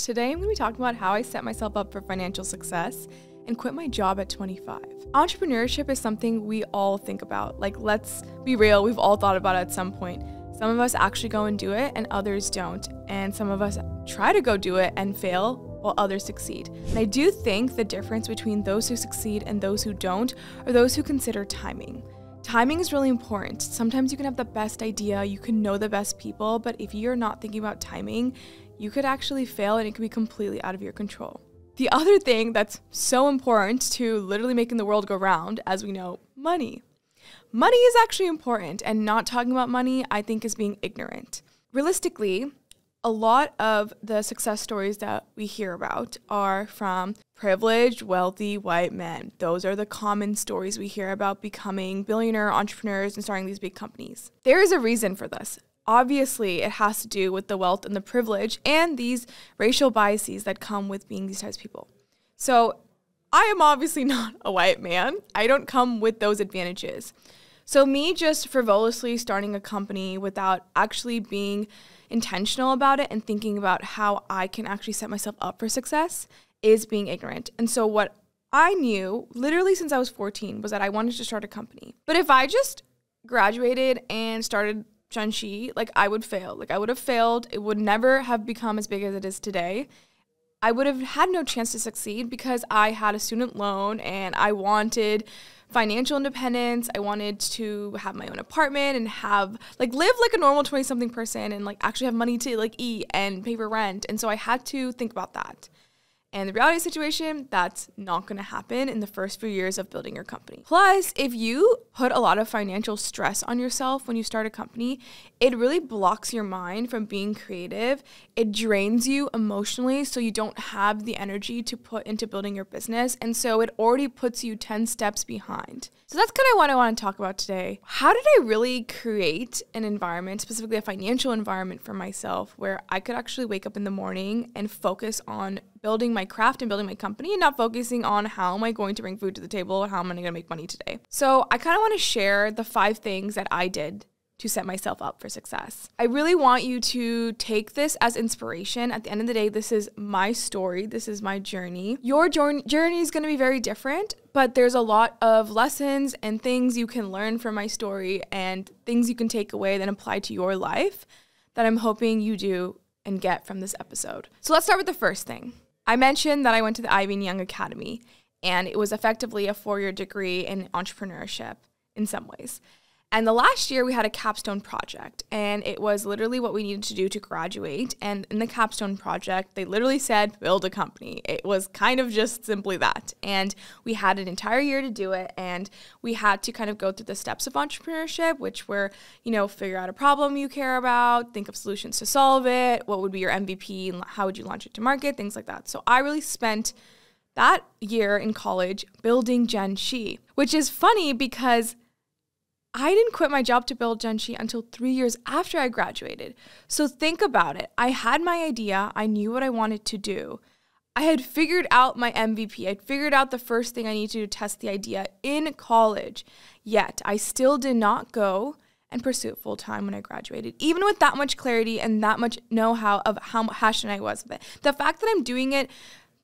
Today I'm going to be talking about how I set myself up for financial success and quit my job at 25. Entrepreneurship is something we all think about. Like, let's be real, we've all thought about it at some point. Some of us actually go and do it and others don't. And some of us try to go do it and fail while others succeed. And I do think the difference between those who succeed and those who don't are those who consider timing. Timing is really important. Sometimes you can have the best idea, you can know the best people, but if you're not thinking about timing, you could actually fail and it could be completely out of your control. The other thing that's so important to literally making the world go round, as we know, money. Money is actually important, and not talking about money, I think, is being ignorant. Realistically, a lot of the success stories that we hear about are from privileged, wealthy, white men. Those are the common stories we hear about becoming billionaire entrepreneurs and starting these big companies. There is a reason for this. Obviously, it has to do with the wealth and the privilege and these racial biases that come with being these types of people. So I am obviously not a white man. I don't come with those advantages. So me just frivolously starting a company without actually being intentional about it and thinking about how I can actually set myself up for success is being ignorant. And so what I knew literally since I was 14 was that I wanted to start a company. But if I just graduated and started Junshi, like, I would fail. Like, I would have failed. It would never have become as big as it is today. I would have had no chance to succeed because I had a student loan and I wanted financial independence. I wanted to have my own apartment and have, like, live like a normal 20-something person and, like, actually have money to, like, eat and pay for rent. And so I had to think about that. And the reality situation, that's not going to happen in the first few years of building your company. Plus, if you put a lot of financial stress on yourself when you start a company, it really blocks your mind from being creative. It drains you emotionally, so you don't have the energy to put into building your business. And so it already puts you 10 steps behind. So that's kind of what I want to talk about today. How did I really create an environment, specifically a financial environment for myself, where I could actually wake up in the morning and focus on building my craft and building my company and not focusing on how am I going to bring food to the table or how am I going to make money today. So I kind of want to share the 5 things that I did to set myself up for success. I really want you to take this as inspiration. At the end of the day, this is my story. This is my journey. Your journey is going to be very different, but there's a lot of lessons and things you can learn from my story and things you can take away that apply to your life that I'm hoping you do and get from this episode. So let's start with the first thing. I mentioned that I went to the Ivy and Young Academy, and it was effectively a 4-year degree in entrepreneurship in some ways. And the last year we had a capstone project, and it was literally what we needed to do to graduate. And in the capstone project, they literally said, build a company. It was kind of just simply that. And we had an entire year to do it, and we had to kind of go through the steps of entrepreneurship, which were, figure out a problem you care about, think of solutions to solve it, what would be your MVP, and how would you launch it to market, things like that. So I really spent that year in college building Junshi, which is funny because I didn't quit my job to build Junshi until 3 years after I graduated. So think about it. I had my idea. I knew what I wanted to do. I had figured out my MVP. I'd figured out the first thing I needed to do to test the idea in college. Yet I still did not go and pursue it full time when I graduated, even with that much clarity and that much know-how of how passionate I was with it. The fact that I'm doing it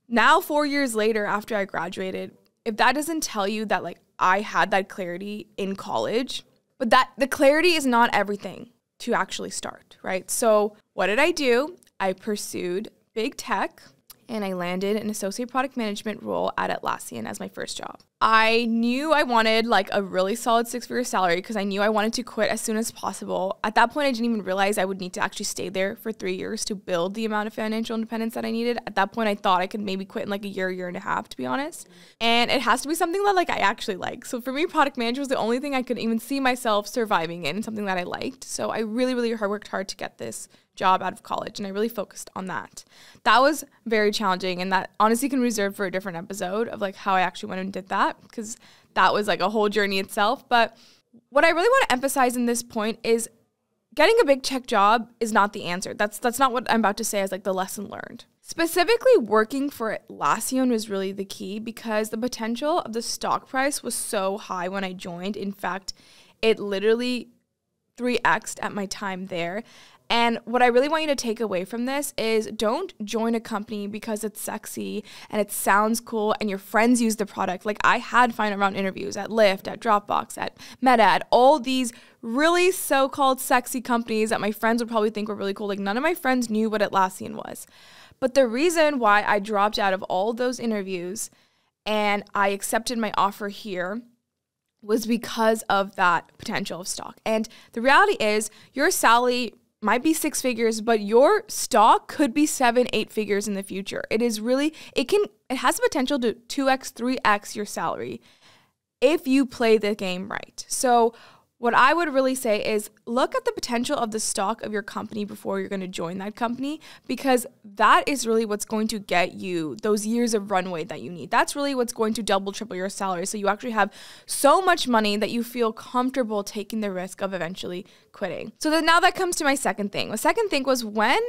now 4 years later after I graduated, if that doesn't tell you that, like, I had that clarity in college, but that the clarity is not everything to actually start, right? So what did I do? I pursued big tech, and I landed an associate product management role at Atlassian as my first job. I knew I wanted, like, a really solid 6-figure salary because I knew I wanted to quit as soon as possible. At that point, I didn't even realize I would need to actually stay there for 3 years to build the amount of financial independence that I needed. At that point, I thought I could maybe quit in like a year and a half, to be honest. And it has to be something that, like, I actually like. So for me, product management was the only thing I could even see myself surviving in, something that I liked. So I really worked hard to get this job out of college, and I really focused on that. That was very challenging, and that honestly can reserve for a different episode of, like, how I actually went and did that, because that was, like, a whole journey itself. But what I really want to emphasize in this point is getting a big tech job is not the answer. That's not what I'm about to say as, like, the lesson learned. Specifically, working for Atlassian was really the key because the potential of the stock price was so high when I joined. In fact, it literally 3x'd at my time there. And what I really want you to take away from this is don't join a company because it's sexy and it sounds cool and your friends use the product. Like I had final round interviews at Lyft, at Dropbox, at Meta, at all these really so-called sexy companies that my friends would probably think were really cool. Like none of my friends knew what Atlassian was. But the reason why I dropped out of all those interviews and I accepted my offer here was because of that potential of stock. And the reality is your salary might be 6 figures, but your stock could be 7, 8 figures in the future. It has the potential to 2x, 3x your salary if you play the game right. So what I would really say is look at the potential of the stock of your company before you're going to join that company, because that is really what's going to get you those years of runway that you need. That's really what's going to double, triple your salary. So you actually have so much money that you feel comfortable taking the risk of eventually quitting. So then now that comes to my second thing. The second thing was when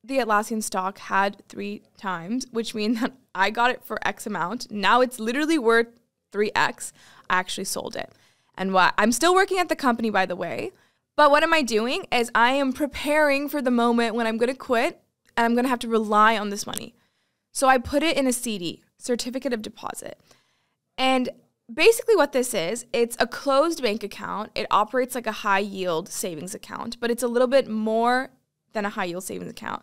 the Atlassian stock had 3 times, which means that I got it for X amount. Now it's literally worth 3X. I actually sold it. And I'm still working at the company, by the way. But what am I doing is I am preparing for the moment when I'm going to quit and I'm going to have to rely on this money. So I put it in a CD, certificate of deposit. And basically what this is, it's a closed bank account. It operates like a high yield savings account, but it's a little bit more than a high yield savings account.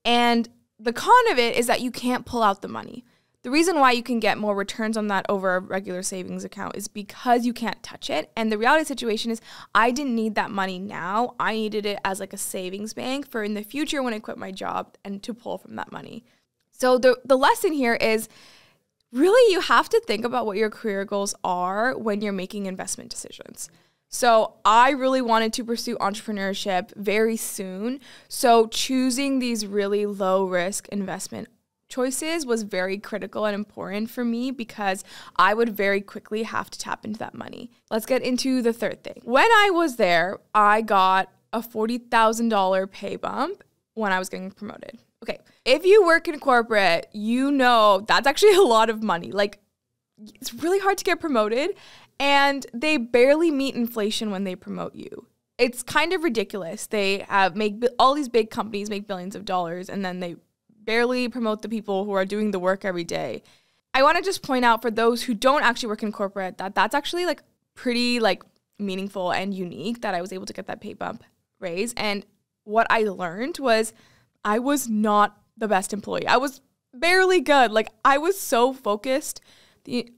And the con of it is that you can't pull out the money. The reason why you can get more returns on that over a regular savings account is because you can't touch it. And the reality situation is I didn't need that money now. I needed it as like a savings bank for in the future when I quit my job and to pull from that money. So the lesson here is really you have to think about what your career goals are when you're making investment decisions. So I really wanted to pursue entrepreneurship very soon. So choosing these really low risk investment choices was very critical and important for me because I would very quickly have to tap into that money. Let's get into the third thing. When I was there, I got a $40,000 pay bump when I was getting promoted. Okay, if you work in corporate, you know that's actually a lot of money. Like, it's really hard to get promoted, and they barely meet inflation when they promote you. It's kind of ridiculous. They all these big companies make billions of dollars, and then they barely promote the people who are doing the work every day. I want to just point out for those who don't actually work in corporate that that's actually like pretty like meaningful and unique that I was able to get that pay bump raise. And what I learned was I was not the best employee. I was barely good. Like I was so focused,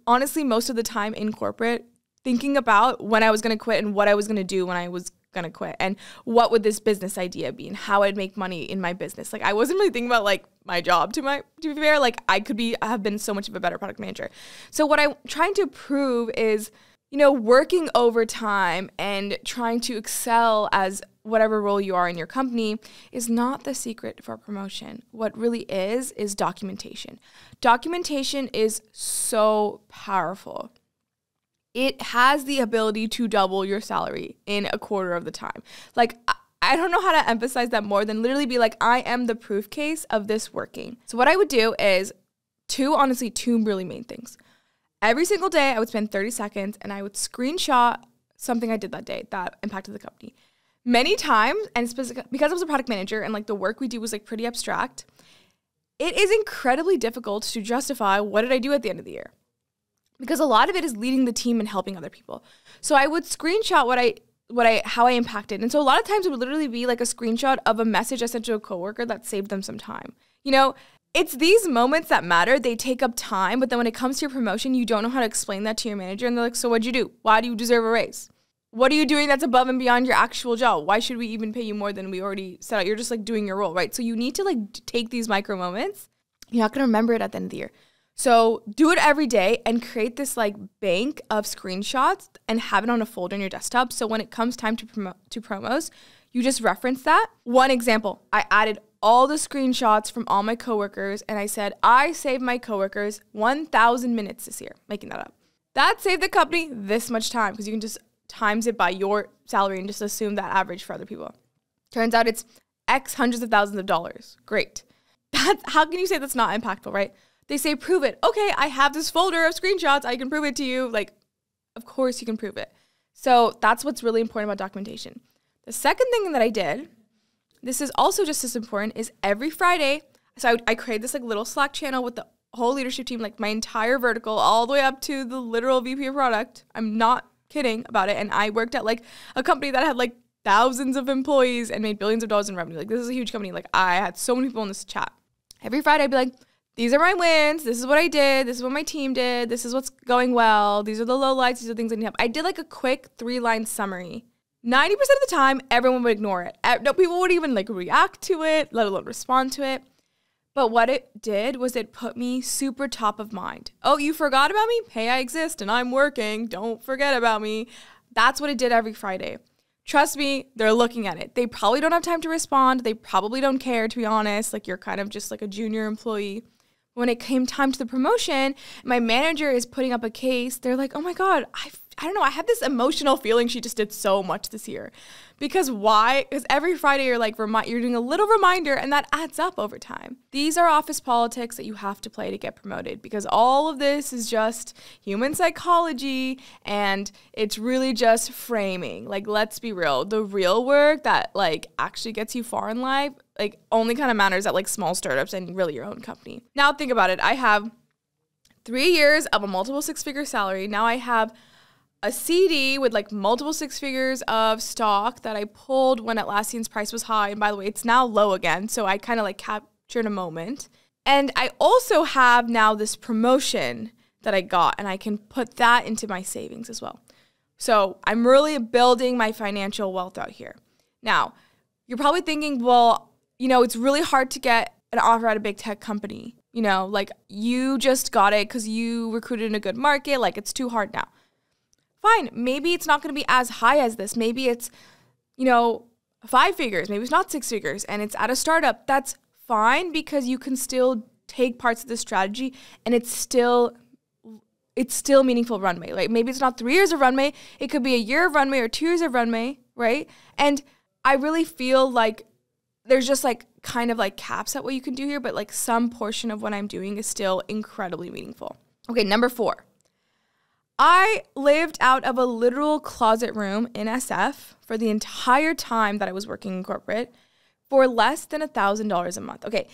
honestly, most of the time in corporate, thinking about when I was going to quit and what I was going to do when I was going to quit and what would this business idea be and how I'd make money in my business. Like I wasn't really thinking about like my job to be fair. Like I have been so much of a better product manager. So what I'm trying to prove is, you know, working overtime and trying to excel as whatever role you are in your company is not the secret for promotion. What really is documentation. Documentation is so powerful. It has the ability to double your salary in a quarter of the time. Like, I don't know how to emphasize that more than literally be like, I am the proof case of this working. So what I would do is two really main things. Every single day, I would spend 30 seconds and I would screenshot something I did that day that impacted the company. Many times, and because I was a product manager and like the work we do was like pretty abstract, it is incredibly difficult to justify what did I do at the end of the year. Because a lot of it is leading the team and helping other people. So I would screenshot how I impacted. And so a lot of times it would literally be like a screenshot of a message I sent to a coworker that saved them some time. You know, it's these moments that matter. They take up time, but then when it comes to your promotion, you don't know how to explain that to your manager. And they're like, so what'd you do? Why do you deserve a raise? What are you doing that's above and beyond your actual job? Why should we even pay you more than we already set out? You're just like doing your role, right? So you need to like take these micro moments. You're not going to remember it at the end of the year. So do it every day and create this like bank of screenshots and have it on a folder on your desktop. So when it comes time to promos, you just reference that. One example, I added all the screenshots from all my coworkers and I said, I saved my coworkers 1,000 minutes this year, making that up. That saved the company this much time because you can just times it by your salary and just assume that average for other people. Turns out it's X hundreds of thousands of dollars. Great. How can you say that's not impactful, right? They say, prove it. Okay, I have this folder of screenshots. I can prove it to you. Like, of course you can prove it. So that's what's really important about documentation. The second thing that I did this is also just as important, is every Friday, so I create this like little Slack channel with the whole leadership team, like my entire vertical, all the way up to the literal VP of product. I'm not kidding about it. And I worked at like a company that had like thousands of employees and made billions of dollars in revenue. Like this is a huge company. Like I had so many people in this chat. Every Friday I'd be like, these are my wins. This is what I did. This is what my team did. This is what's going well. These are the lowlights. These are the things I need help. I did like a quick 3-line summary. 90% of the time, everyone would ignore it. No, people would even like react to it, let alone respond to it. But what it did was it put me super top of mind. Oh, you forgot about me? Hey, I exist and I'm working. Don't forget about me. That's what it did every Friday. Trust me, they're looking at it. They probably don't have time to respond. They probably don't care, to be honest. Like you're kind of just like a junior employee. When it came time to the promotion, my manager is putting up a case. They're like, oh my God, I don't know. I had this emotional feeling she just did so much this year. Because why? Because every Friday you're like, you're doing a little reminder and that adds up over time. These are office politics that you have to play to get promoted because all of this is just human psychology and it's really just framing. Like, let's be real. The real work that like actually gets you far in life, like only kind of matters at like small startups and really your own company. Now think about it. I have 3 years of a multiple 6-figure salary. Now I have a CD with like multiple 6 figures of stock that I pulled when Atlassian's price was high. And by the way, it's now low again. So I kind of like captured a moment. And I also have now this promotion that I got and I can put that into my savings as well. So I'm really building my financial wealth out here. Now, you're probably thinking, well, you know, it's really hard to get an offer at a big tech company. You know, like you just got it because you recruited in a good market. Like it's too hard now. Fine, maybe it's not going to be as high as this. Maybe it's, 5 figures. Maybe it's not 6 figures and it's at a startup. That's fine because you can still take parts of the strategy and it's still meaningful runway. Like maybe it's not 3 years of runway. It could be a year of runway or 2 years of runway, right? And I really feel like there's just like kind of like caps at what you can do here, but like some portion of what I'm doing is still incredibly meaningful. Okay, number 4. I lived out of a literal closet room in SF for the entire time that I was working in corporate for less than $1,000 a month. Okay,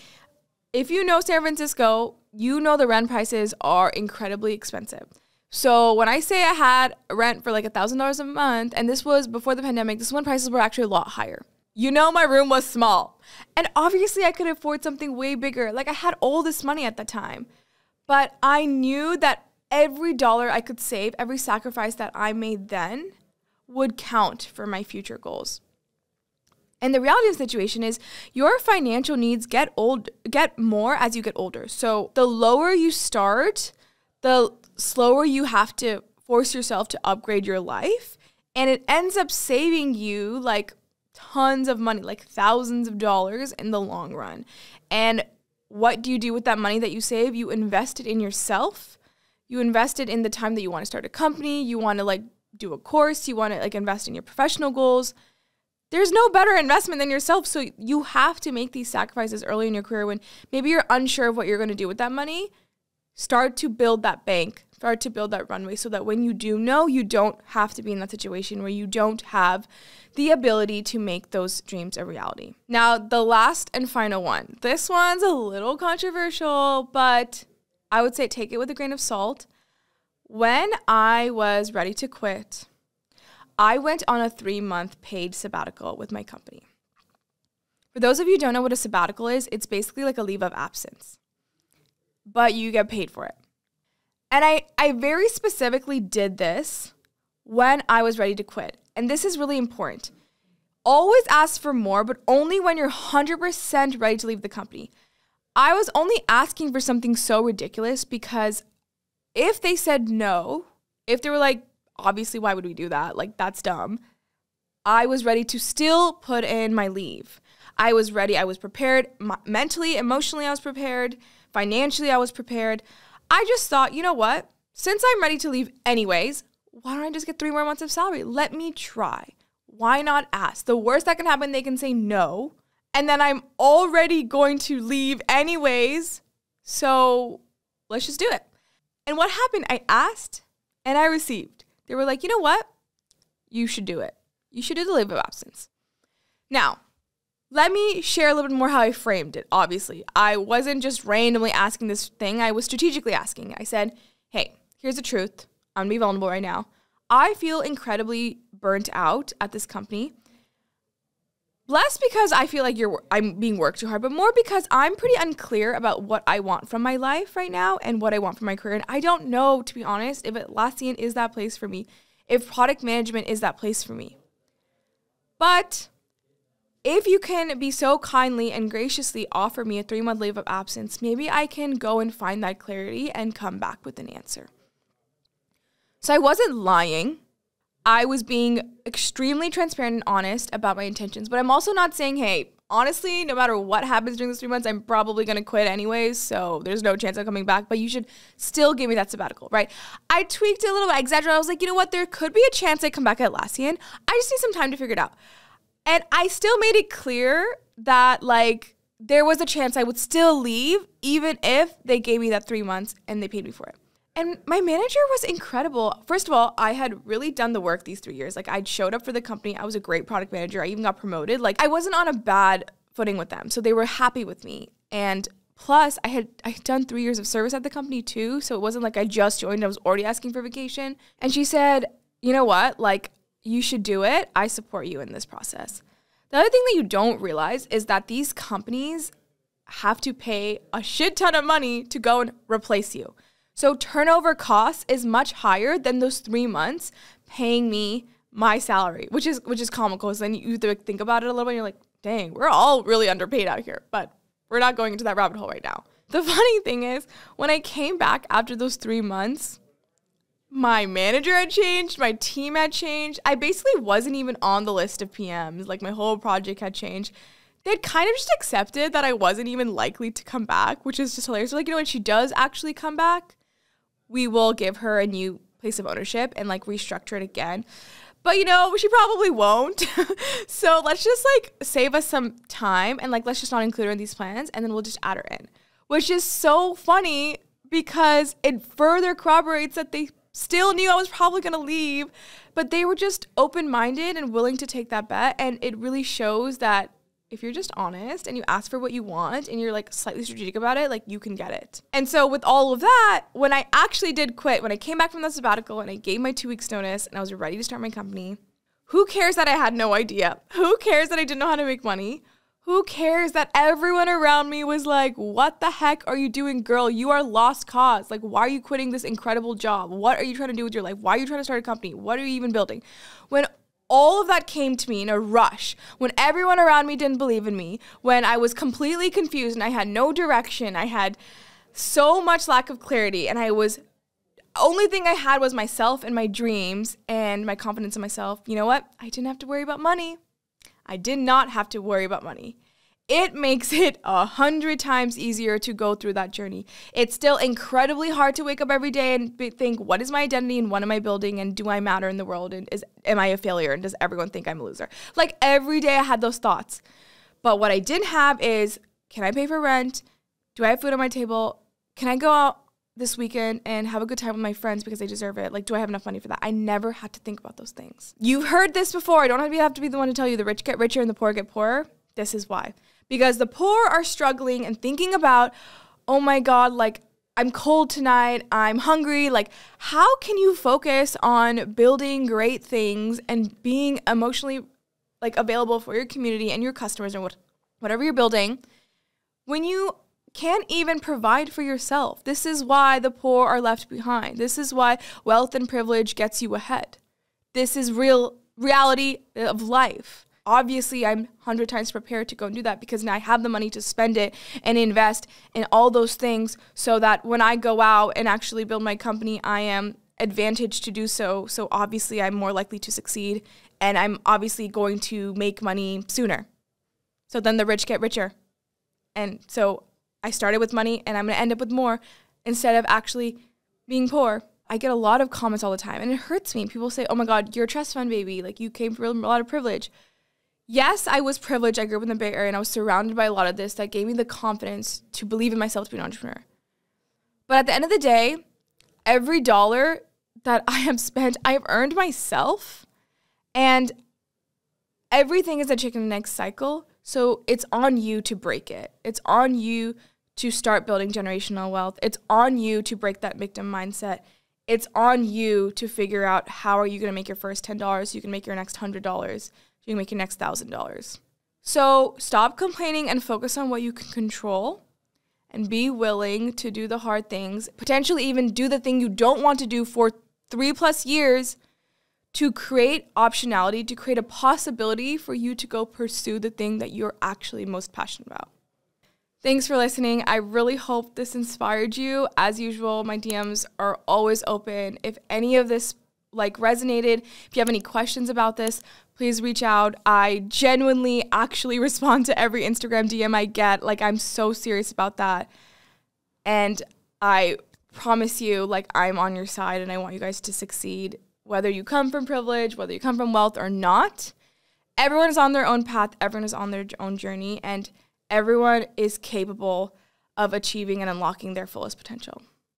if you know San Francisco, you know the rent prices are incredibly expensive. So when I say I had rent for like $1,000 a month, and this was before the pandemic, this is when prices were actually a lot higher. You know my room was small. And obviously I could afford something way bigger. Like I had all this money at the time. But I knew that every dollar I could save, every sacrifice that I made then would count for my future goals. And the reality of the situation is your financial needs get more as you get older. So the lower you start, the slower you have to force yourself to upgrade your life. And it ends up saving you like tons of money, like thousands of dollars in the long run. And what do you do with that money that you save? You invest it in yourself. You invest it in the time that you want to start a company. You want to like do a course. You want to like invest in your professional goals. There's no better investment than yourself. So you have to make these sacrifices early in your career when maybe you're unsure of what you're going to do with that money. Start to build that bank. Start to build that runway so that when you do know, you don't have to be in that situation where you don't have the ability to make those dreams a reality. Now, the last and final one. This one's a little controversial, but I would say take it with a grain of salt. When I was ready to quit, I went on a 3-month paid sabbatical with my company. For those of you who don't know what a sabbatical is, it's basically like a leave of absence, but you get paid for it. And I very specifically did this when I was ready to quit. And this is really important. Always ask for more, but only when you're 100% ready to leave the company. I was only asking for something so ridiculous because if they said no, if they were like, obviously, why would we do that? Like, that's dumb. I was ready to still put in my leave. I was ready. I was prepared. Mentally, emotionally, I was prepared. Financially, I was prepared. I just thought, you know what? Since I'm ready to leave anyways, why don't I just get 3 more months of salary? Let me try. Why not ask? The worst that can happen, they can say no. And then I'm already going to leave anyways. So let's just do it. And what happened? I asked and I received. They were like, you know what? You should do it. You should do the leave of absence. Now, Let me share a little bit more how I framed it, obviously. I wasn't just randomly asking this thing. I was strategically asking. I said, hey, here's the truth. I'm going to be vulnerable right now. I feel incredibly burnt out at this company. Less because I feel like I'm being worked too hard, but more because I'm pretty unclear about what I want from my life right now and what I want from my career. And I don't know, to be honest, if Atlassian is that place for me, if product management is that place for me. But if you can be so kindly and graciously offer me a 3-month leave of absence, maybe I can go and find that clarity and come back with an answer. So I wasn't lying. I was being extremely transparent and honest about my intentions, but I'm also not saying, hey, honestly, no matter what happens during those 3 months, I'm probably going to quit anyways, so there's no chance of coming back, but you should still give me that sabbatical, right? I tweaked it a little bit, I exaggerated. I was like, you know what, there could be a chance I come back at Atlassian. I just need some time to figure it out. And I still made it clear that, like, there was a chance I would still leave, even if they gave me that 3 months and they paid me for it. And my manager was incredible. First of all, I had really done the work these 3 years. Like, I'd showed up for the company. I was a great product manager. I even got promoted. Like, I wasn't on a bad footing with them. So they were happy with me. And plus, I had done 3 years of service at the company too. So it wasn't like I just joined. I was already asking for vacation. And she said, you know what? Like, you should do it. I support you in this process. The other thing that you don't realize is that these companies have to pay a shit ton of money to go and replace you. So turnover costs is much higher than those 3 months paying me my salary, which is comical. So then you think about it a little bit and you're like, dang, we're all really underpaid out here, but we're not going into that rabbit hole right now. The funny thing is, when I came back after those 3 months, my manager had changed, my team had changed. I basically wasn't even on the list of PMs. Like, my whole project had changed. They'd kind of just accepted that I wasn't even likely to come back, which is just hilarious. They're like, you know, when she does actually come back, we will give her a new place of ownership and, like, restructure it again. But, you know, she probably won't. So let's just, like, save us some time and, like, let's just not include her in these plans, and then we'll just add her in. Which is so funny because it further corroborates that they still knew I was probably going to leave, but they were just open-minded and willing to take that bet. And it really shows that if you're just honest and you ask for what you want and you're, like, slightly strategic about it, like, you can get it. And so with all of that, when I actually did quit, when I came back from the sabbatical and I gave my 2 weeks notice and I was ready to start my company, who cares that I had no idea? Who cares that I didn't know how to make money? Who cares that everyone around me was like, what the heck are you doing, girl? You are lost cause. Like, why are you quitting this incredible job? What are you trying to do with your life? Why are you trying to start a company? What are you even building? When all of that came to me in a rush, when everyone around me didn't believe in me, when I was completely confused and I had no direction, I had so much lack of clarity, and only thing I had was myself and my dreams and my confidence in myself. You know what? I didn't have to worry about money. I did not have to worry about money. It makes it 100 times easier to go through that journey. It's still incredibly hard to wake up every day and think, what is my identity and what am I building and do I matter in the world and am I a failure and does everyone think I'm a loser? Like, every day I had those thoughts. But what I didn't have is, can I pay for rent? Do I have food on my table? Can I go out this weekend and have a good time with my friends because they deserve it? Like, do I have enough money for that? I never had to think about those things. You've heard this before. I don't have to be the one to tell you the rich get richer and the poor get poorer. This is why. Because the poor are struggling and thinking about, oh my God, like, I'm cold tonight, I'm hungry. Like, how can you focus on building great things and being emotionally, like, available for your community and your customers and whatever you're building when you can't even provide for yourself? This is why the poor are left behind. This is why wealth and privilege gets you ahead. This is reality of life. Obviously, I'm 100 times prepared to go and do that because now I have the money to spend it and invest in all those things so that when I go out and actually build my company, I am advantaged to do so. So obviously, I'm more likely to succeed and I'm obviously going to make money sooner. So then the rich get richer. And so I started with money and I'm going to end up with more instead of actually being poor. I get a lot of comments all the time and it hurts me. People say, oh my God, you're a trust fund baby. Like, you came from a lot of privilege. Yes, I was privileged. I grew up in the Bay Area and I was surrounded by a lot of this that gave me the confidence to believe in myself to be an entrepreneur. But at the end of the day, every dollar that I have spent, I have earned myself. And everything is a chicken and egg cycle. So it's on you to break it. It's on you to start building generational wealth. It's on you to break that victim mindset. It's on you to figure out how are you going to make your first $10 so you can make your next $100, so you can make your next $1,000. So stop complaining and focus on what you can control and be willing to do the hard things, potentially even do the thing you don't want to do for 3+ years to create optionality, to create a possibility for you to go pursue the thing that you're actually most passionate about. Thanks for listening. I really hope this inspired you. As usual, my DMs are always open. If any of this resonated, if you have any questions about this, please reach out. I genuinely actually respond to every Instagram DM I get. I'm so serious about that. And I promise you, I'm on your side and I want you guys to succeed. Whether you come from privilege, whether you come from wealth or not, everyone is on their own path. Everyone is on their own journey, and everyone is capable of achieving and unlocking their fullest potential.